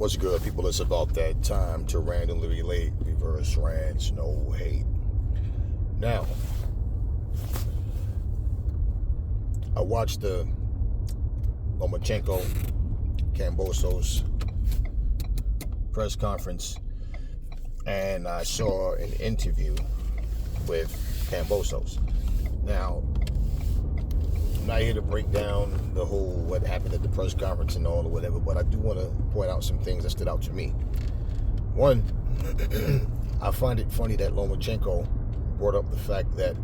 What's good, people? It's about that time to randomly relate, reverse rants, no hate. Now, I watched the Lomachenko, Kambosos press conference, and I saw an interview with Kambosos. Now, I'm not here to break down the whole what happened at the press conference and all or whatever, but I do want to point out some things that stood out to me. One, I find it funny that Lomachenko brought up the fact that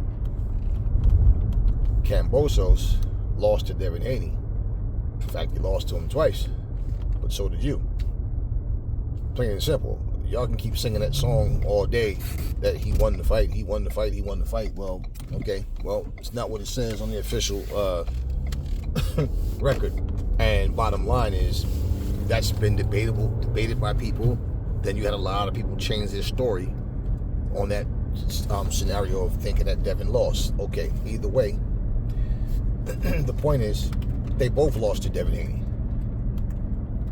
Kambosos lost to Devin Haney. In fact, he lost to him twice, but so did you. Plain and simple. Y'all can keep singing that song all day that he won the fight, he won the fight, he won the fight. Well, okay. Well, it's not what it says on the official record. And bottom line is, that's been debated by people. Then you had a lot of people change their story on that scenario of thinking that Devin lost. Okay, either way, the point is, they both lost to Devin Haney.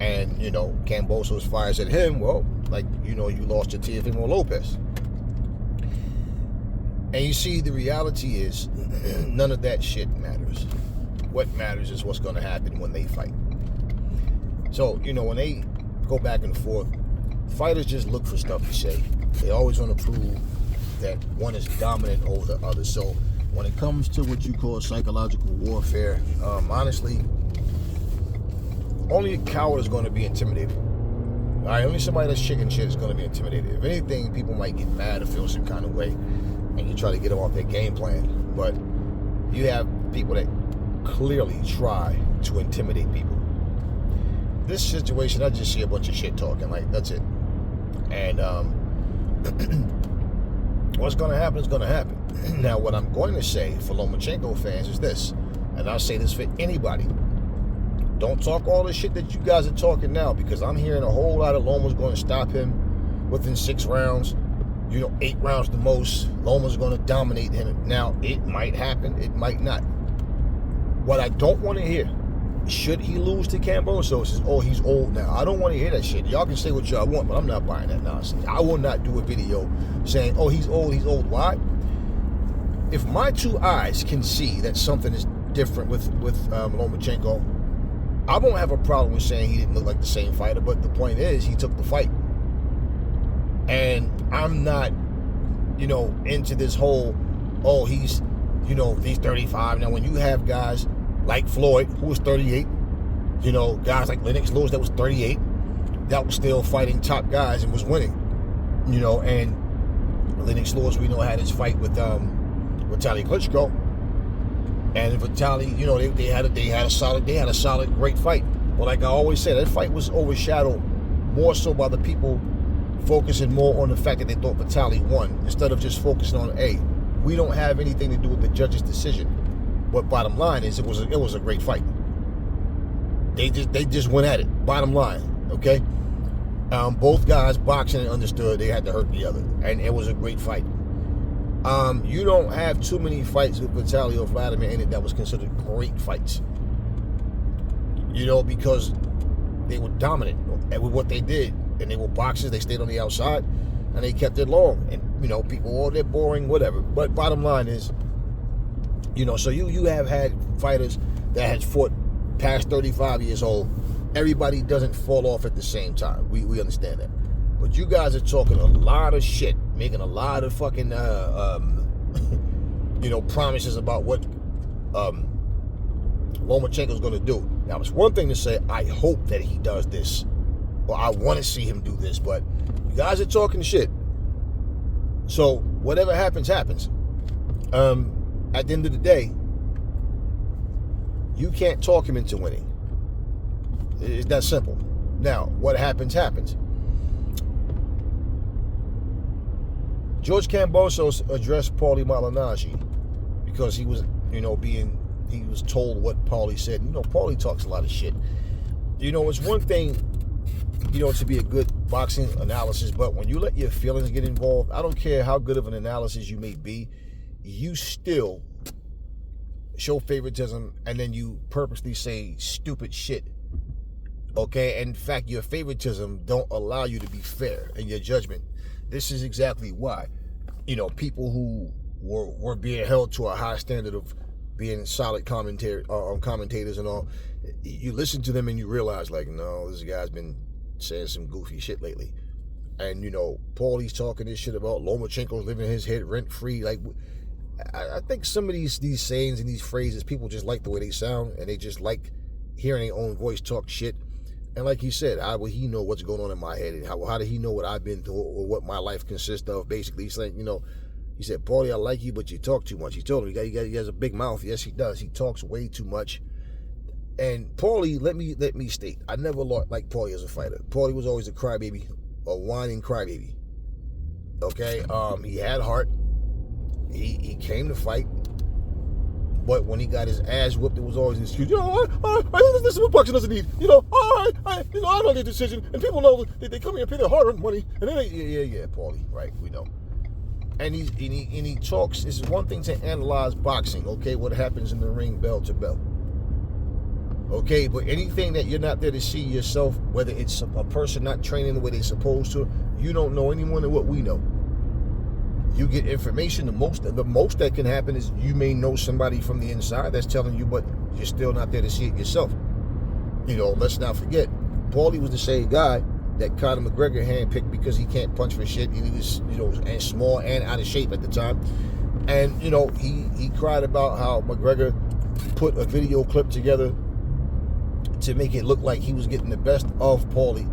And, Kambosos fires at him, well, you lost to Teofimo Lopez. And you see, the reality is, none of that shit matters. What matters is what's going to happen when they fight. So, when they go back and forth, fighters just look for stuff to say. They always want to prove that one is dominant over the other. So, when it comes to what you call psychological warfare, honestly, only a coward is going to be intimidated. All right, only somebody that's chicken shit is going to be intimidated. If anything, people might get mad or feel some kind of way, and you try to get them off their game plan. But you have people that clearly try to intimidate people. This situation, I just see a bunch of shit talking. That's it. And what's going to happen is going to happen. Now, what I'm going to say for Lomachenko fans is this, and I'll say this for anybody. Don't talk all the shit that you guys are talking now, because I'm hearing a whole lot of Loma's going to stop him within 6 rounds. 8 rounds the most. Loma's going to dominate him. Now, it might happen. It might not. What I don't want to hear, should he lose to Kambosos, is, oh, he's old now. I don't want to hear that shit. Y'all can say what y'all want, but I'm not buying that nonsense. I will not do a video saying, oh, he's old, he's old. Why? If my 2 eyes can see that something is different with Lomachenko, I won't have a problem with saying he didn't look like the same fighter, but the point is, he took the fight. And I'm not, into this whole, oh, he's 35. Now, when you have guys like Floyd, who was 38, guys like Lennox Lewis that was 38, that was still fighting top guys and was winning, and Lennox Lewis, we know, had his fight with Vitaly Klitschko. And Vitaly, they had a solid, great fight. But like I always say, that fight was overshadowed more so by the people focusing more on the fact that they thought Vitaly won, instead of just focusing on, hey, we don't have anything to do with the judge's decision. But bottom line is, it was a great fight. They just went at it. Bottom line, okay. Both guys boxing and understood they had to hurt the other, and it was a great fight. You don't have too many fights with Vitaly or Vladimir in it that was considered great fights. Because they were dominant with what they did. And they were boxers, they stayed on the outside, and they kept it long. And, people, oh, they're boring, whatever. But bottom line is, so you have had fighters that has fought past 35 years old. Everybody doesn't fall off at the same time. We understand that. But you guys are talking a lot of shit, making a lot of fucking, promises about what Lomachenko's going to do. Now, it's one thing to say, I hope that he does this, or I want to see him do this, but you guys are talking shit. So, whatever happens, happens. At the end of the day, you can't talk him into winning. It's that simple. Now, what happens, happens. George Kambosos addressed Paulie Malignaggi because he was, he was told what Paulie said. Paulie talks a lot of shit. It's one thing, to be a good boxing analysis, but when you let your feelings get involved, I don't care how good of an analysis you may be, you still show favoritism, and then you purposely say stupid shit Okay, and in fact, your favoritism don't allow you to be fair in your judgment. This is exactly why, people who were being held to a high standard of being solid commentators and all, you listen to them and you realize, like, no, this guy's been saying some goofy shit lately. And, Paulie's talking this shit about Lomachenko's living his head rent-free. Like, I think some of these sayings and these phrases, people just like the way they sound, and they just like hearing their own voice talk shit. And like he said, how would he know what's going on in my head? And how did he know what I've been through or what my life consists of? Basically, he's like, he said, Paulie, I like you, but you talk too much. He told him he has a big mouth. Yes, he does. He talks way too much. And Paulie, let me state, I never liked Paulie as a fighter. Paulie was always a crybaby, a whining crybaby. Okay, he had heart. He came to fight. But when he got his ass whooped, it was always an excuse. This is what boxing doesn't need. I don't need a decision. And people know they come here and pay their hard-earned money. And then yeah, Paulie, right? We know. And he talks. It's one thing to analyze boxing, okay? What happens in the ring, bell to bell. Okay, but anything that you're not there to see yourself, whether it's a person not training the way they're supposed to, you don't know any more than what we know. You get information. The most that can happen is you may know somebody from the inside that's telling you, but you're still not there to see it yourself. Let's not forget, Paulie was the same guy that Conor McGregor handpicked because he can't punch for shit. He was, and small and out of shape at the time. And, he cried about how McGregor put a video clip together to make it look like he was getting the best of Paulie.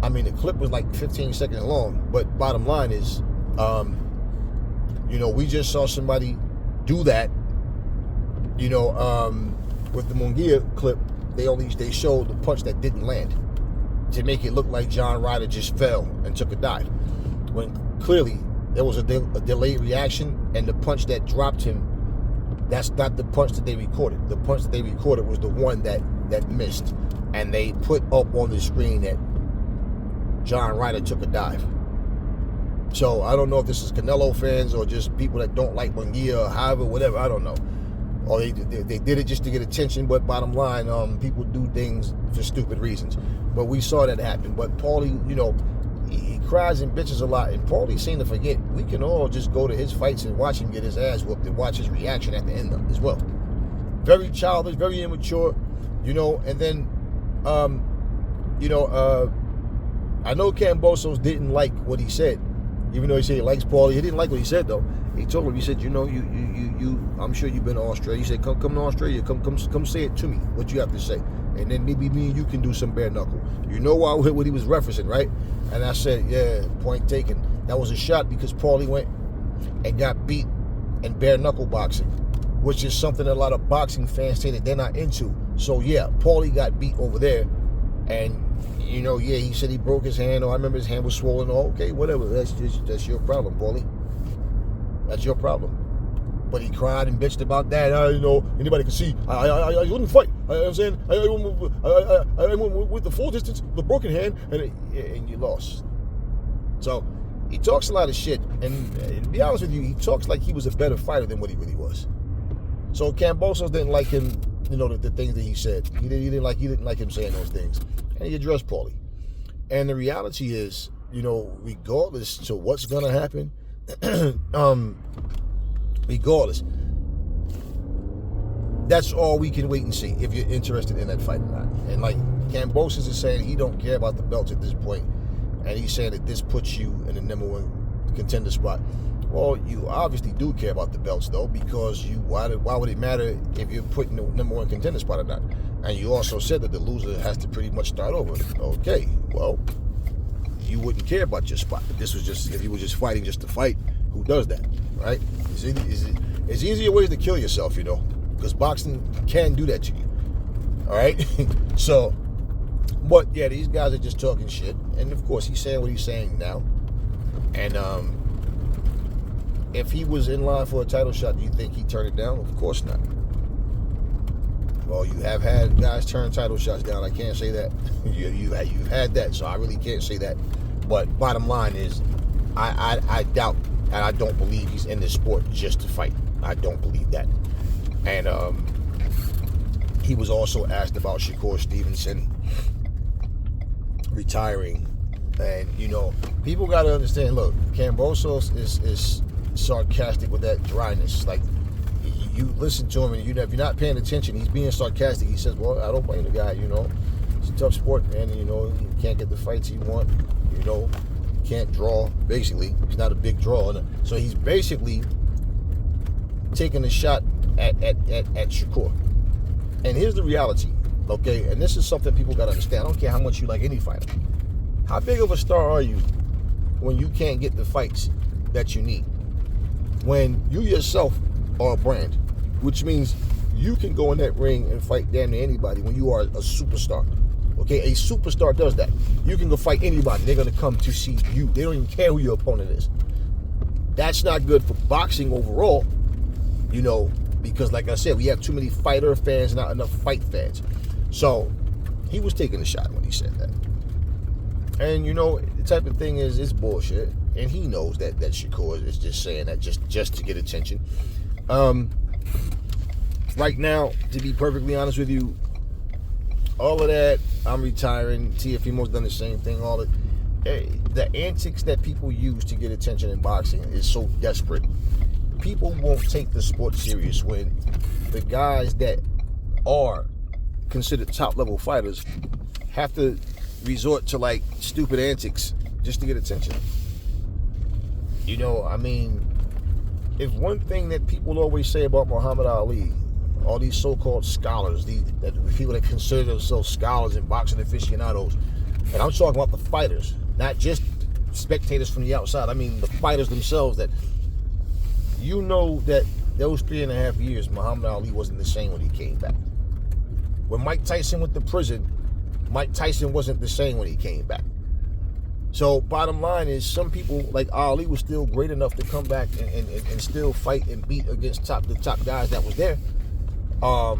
I mean, the clip was like 15 seconds long, but bottom line is, we just saw somebody do that, with the Munguia clip. They showed the punch that didn't land to make it look like John Ryder just fell and took a dive, when clearly there was a delayed reaction, and the punch that dropped him, that's not the punch that they recorded. The punch that they recorded was the one that missed, and they put up on the screen that John Ryder took a dive. So I don't know if this is Canelo fans or just people that don't like Munguia or however, whatever, I don't know. Or they did it just to get attention, but bottom line, people do things for stupid reasons. But we saw that happen. But Paulie, he cries and bitches a lot, and Paulie seemed to forget we can all just go to his fights and watch him get his ass whooped and watch his reaction at the end of it as well. Very childish, very immature, and then, I know Kambosos didn't like what he said. Even though he said he likes Paulie, he didn't like what he said though. He told him, he said, you I'm sure you've been to Australia. He said, come to Australia, come say it to me, what you have to say. And then maybe me and you can do some bare knuckle. What he was referencing, right? And I said, yeah, point taken. That was a shot because Paulie went and got beat in bare knuckle boxing, which is something a lot of boxing fans say that they're not into. So yeah, Paulie got beat over there. And he said he broke his hand, or I remember his hand was swollen. Oh, okay, whatever. That's your problem, Paulie. That's your problem. But he cried and bitched about that. Anybody can see. I wouldn't fight. I'm saying I went with the full distance, the broken hand, and you lost. So he talks a lot of shit. And to be honest with you, he talks like he was a better fighter than what he really was. So Kambosos didn't like him. The things that he said. He didn't like him saying those things. And he addressed Paulie. And the reality is, regardless to what's gonna happen, regardless, that's all we can wait and see if you're interested in that fight or not. And like Kambosos is saying, he don't care about the belts at this point, and he's saying that this puts you in the #1 contender spot. Well, you obviously do care about the belts, though, because why would it matter if you're put in the #1 contender spot or not? And you also said that the loser has to pretty much start over. Okay, well, you wouldn't care about your spot. If you were just fighting just to fight, who does that, right? It's easier ways to kill yourself, because boxing can do that to you, all right? So, but yeah, these guys are just talking shit. And of course, he's saying what he's saying now. And, if he was in line for a title shot, do you think he'd turn it down? Of course not. Well, you have had guys turn title shots down. I can't say that. You've had that, so I really can't say that. But bottom line is, I doubt, and I don't believe he's in this sport just to fight. I don't believe that. And he was also asked about Shakur Stevenson retiring. And, you know, people got to understand, look, Kambosos is sarcastic with that dryness. Like, you listen to him, and if you're not paying attention, he's being sarcastic. He says, well, I don't blame the guy, you know. It's a tough sport, man. You know, you can't get the fights you want. You know, can't draw, basically. He's not a big draw. So he's basically taking a shot at Shakur. And here's the reality, okay? And this is something people got to understand. I don't care how much you like any fighter. How big of a star are you when you can't get the fights that you need? When you yourself are a brand, which means you can go in that ring and fight damn near anybody when you are a superstar. Okay, a superstar does that. You can go fight anybody. They're going to come to see you. They don't even care who your opponent is. That's not good for boxing overall, you know, because like I said, we have too many fighter fans, not enough fight fans. So he was taking a shot when he said that. And, you know, the type of thing is, it's bullshit. And he knows that Shakur is just saying that just to get attention. Right now, to be perfectly honest with you, all of that, I'm retiring. TFMO's done the same thing. All the antics that people use to get attention in boxing is so desperate. People won't take the sport serious when the guys that are considered top-level fighters have to resort to, like, stupid antics just to get attention. You know, I mean, if one thing that people always say about Muhammad Ali, all these so-called scholars, the people that consider themselves scholars and boxing aficionados, and I'm talking about the fighters, not just spectators from the outside. I mean the fighters themselves, that you know that those 3.5 years, Muhammad Ali wasn't the same when he came back. When Mike Tyson went to prison, Mike Tyson wasn't the same when he came back. So bottom line is, some people like Ali was still great enough to come back and still fight and beat against the top guys that was there.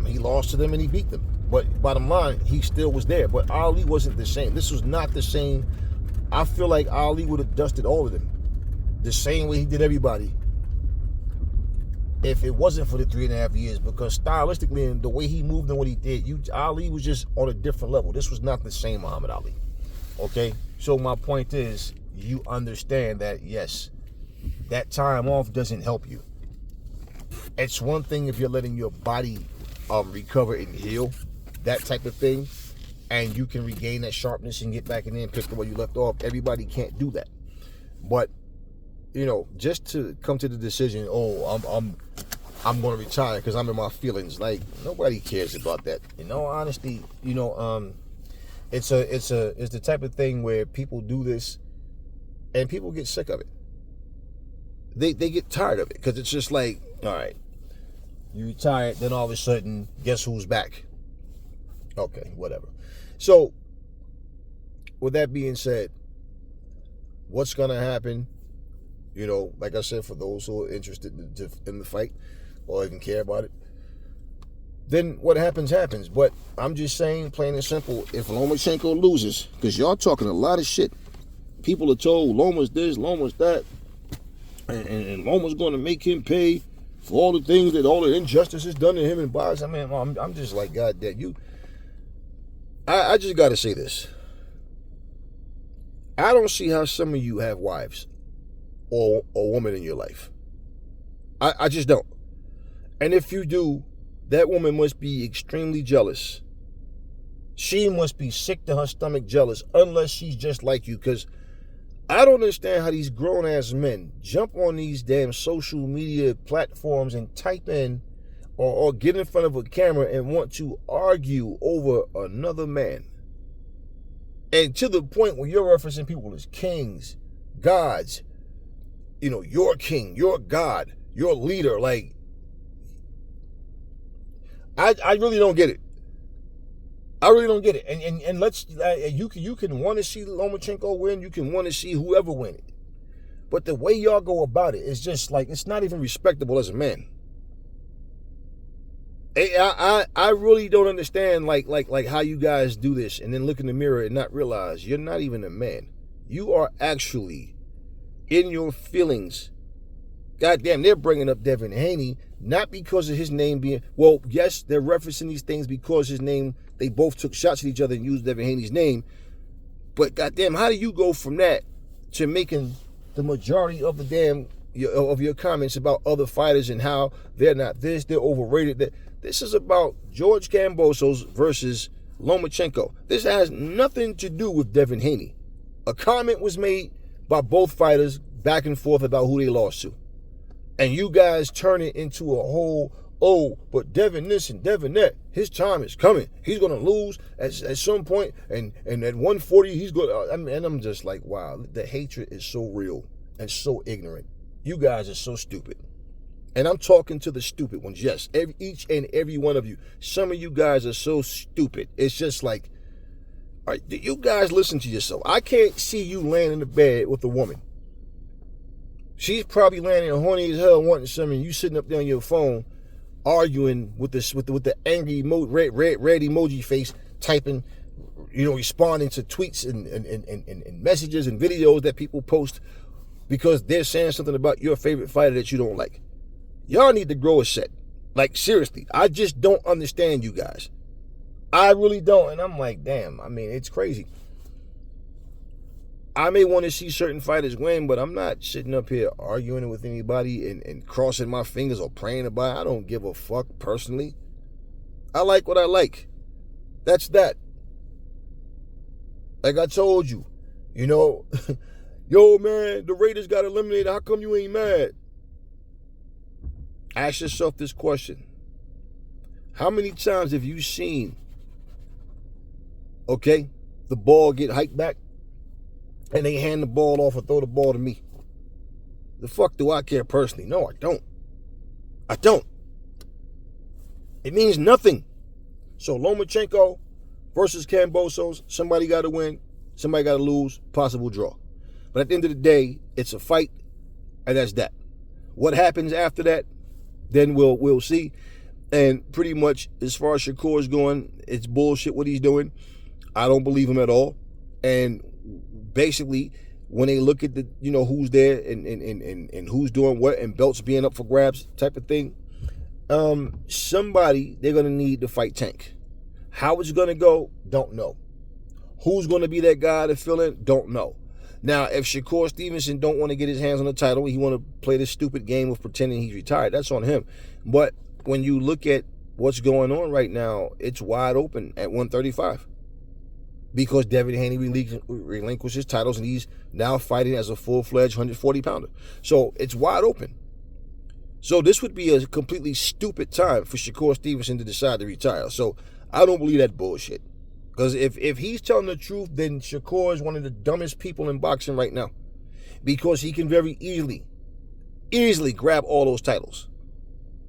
He lost to them and he beat them. But bottom line, he still was there. But Ali wasn't the same. This was not the same. I feel like Ali would have dusted all of them the same way he did everybody if it wasn't for the 3.5 years, because stylistically and the way he moved and what he did, Ali was just on a different level. This was not the same Muhammad Ali. Okay? So my point is, you understand that, yes, that time off doesn't help you. It's one thing if you're letting your body recover and heal, that type of thing, and you can regain that sharpness and get back in there and pick the way you left off. Everybody can't do that. But, you know, just to come to the decision, I'm going to retire because I'm in my feelings. Like, nobody cares about that. In all honesty, you know, it's the type of thing where people do this and people get sick of it. They get tired of it because it's just like, all right, you retired, then all of a sudden, guess who's back? Okay, whatever. So, with that being said, what's going to happen? You know, like I said, for those who are interested in the fight or even care about it, then what happens, happens. But I'm just saying, plain and simple, if Lomachenko loses, because y'all talking a lot of shit. People are told Loma's this, Loma's that, and Loma's going to make him pay for all the things that all the injustice is done to him in boxing. I mean, I'm just like, God damn, you. I just got to say this. I don't see how some of you have wives or a woman in your life. I just don't. And if you do, that woman must be extremely jealous. She must be sick to her stomach jealous, unless she's just like you. Because I don't understand how these grown-ass men jump on these damn social media platforms and type in or get in front of a camera and want to argue over another man. And to the point where you're referencing people as kings, gods, you know, your king, your God, your leader. Like, I really don't get it. I really don't get it. And let's, you can want to see Lomachenko win. You can want to see whoever win it. But the way y'all go about it is just like, it's not even respectable as a man. I really don't understand like how you guys do this and then look in the mirror and not realize you're not even a man. You are actually in your feelings. Goddamn, they're bringing up Devin Haney not because of his name being, well, yes, they're referencing these things because his name, they both took shots at each other and used Devin Haney's name. But goddamn, how do you go from that to making the majority of the damn of your comments about other fighters and how they're not this, they're overrated? This is about George Kambosos versus Lomachenko. This has nothing to do with Devin Haney. A comment was made by both fighters back and forth about who they lost to. And you guys turn it into a whole, oh, but Devin this and Devin that, his time is coming. He's going to lose at some point, and at 140, he's going to, and I'm just like, wow, the hatred is so real and so ignorant. You guys are so stupid. And I'm talking to the stupid ones, yes, each and every one of you. Some of you guys are so stupid. It's just like, all right, you guys listen to yourself. I can't see you laying in the bed with a woman. She's probably laying there horny as hell wanting something. You sitting up there on your phone arguing with the angry red emoji face, typing, responding to tweets and messages and videos that people post because they're saying something about your favorite fighter that you don't like. Y'all need to grow a set. Like, seriously, I just don't understand you guys. I really don't. And I'm like, damn, I mean, it's crazy. I may want to see certain fighters win, but I'm not sitting up here arguing with anybody and crossing my fingers or praying about it. I don't give a fuck personally. I like what I like. That's that. Like I told you, yo, man, the Raiders got eliminated. How come you ain't mad? Ask yourself this question. How many times have you seen, the ball get hiked back and they hand the ball off or throw the ball to me? The fuck do I care personally? No, I don't. I don't. It means nothing. So Lomachenko versus Kambosos, somebody got to win, somebody got to lose, possible draw. But at the end of the day, it's a fight, and that's that. What happens after that, then we'll see. And pretty much, as far as Shakur is going, it's bullshit what he's doing. I don't believe him at all. And basically, when they look at the, who's there and who's doing what and belts being up for grabs type of thing, somebody, they're going to need to fight Tank. How it's going to go, don't know. Who's going to be that guy to fill in, don't know. Now, if Shakur Stevenson don't want to get his hands on the title, he want to play this stupid game of pretending he's retired, that's on him. But when you look at what's going on right now, it's wide open at 135. Because Devin Haney relinquished his titles and he's now fighting as a full-fledged 140-pounder. So it's wide open. So this would be a completely stupid time for Shakur Stevenson to decide to retire. So I don't believe that bullshit. Because if he's telling the truth, then Shakur is one of the dumbest people in boxing right now. Because he can very easily grab all those titles.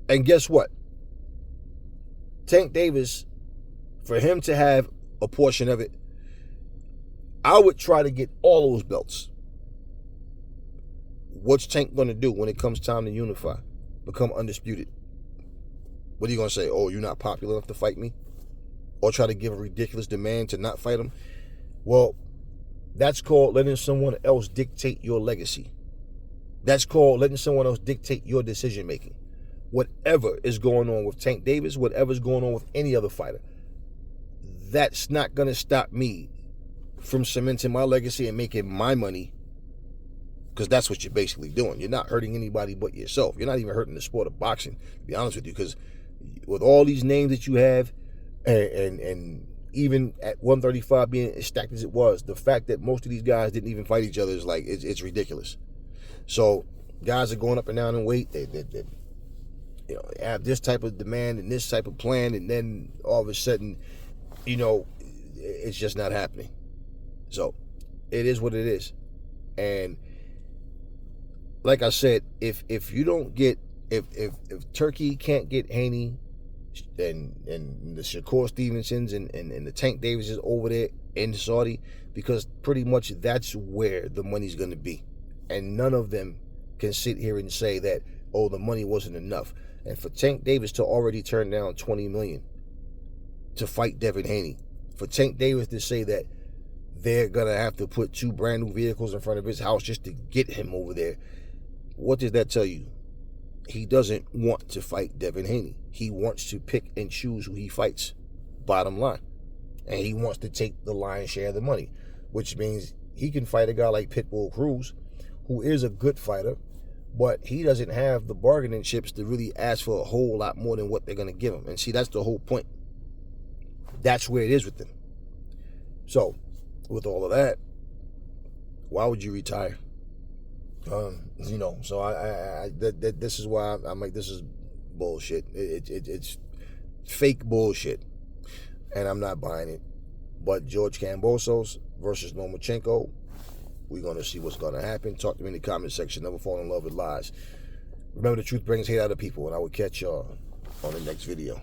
And guess what? Tank Davis, for him to have a portion of it, I would try to get all those belts. What's Tank going to do when it comes time to unify? Become undisputed? What are you going to say? Oh, you're not popular enough to fight me? Or try to give a ridiculous demand to not fight him? Well, that's called letting someone else dictate your legacy. That's called letting someone else dictate your decision making. Whatever is going on with Tank Davis, whatever's going on with any other fighter, that's not going to stop me from cementing my legacy and making my money, because that's what you're basically doing. You're not hurting anybody but yourself. You're not even hurting the sport of boxing, to be honest with you, because with all these names that you have, and even at 135 being as stacked as it was, the fact that most of these guys didn't even fight each other is like, it's ridiculous. So guys are going up and down in weight. They have this type of demand and this type of plan, and then all of a sudden, it's just not happening. So it is what it is. And like I said, if you don't get, if Turkey can't get Haney and the Shakur Stevensons and the Tank Davises over there in Saudi, because pretty much that's where the money's going to be. And none of them can sit here and say that, oh, the money wasn't enough. And for Tank Davis to already turn down $20 million to fight Devin Haney, for Tank Davis to say that they're going to have to put 2 brand new vehicles in front of his house just to get him over there, what does that tell you? He doesn't want to fight Devin Haney. He wants to pick and choose who he fights, bottom line. And he wants to take the lion's share of the money. which means he can fight a guy like Pitbull Cruz, who is a good fighter, but he doesn't have the bargaining chips to really ask for a whole lot more than what they're going to give him. And see, that's the whole point. That's where it is with them. So, with all of that, why would you retire? So this is why I'm like, this is bullshit. It's fake bullshit, and I'm not buying it. But George Kambosos versus Lomachenko, we're going to see what's going to happen. Talk to me in the comment section. Never fall in love with lies. Remember, the truth brings hate out of people, and I will catch y'all on the next video.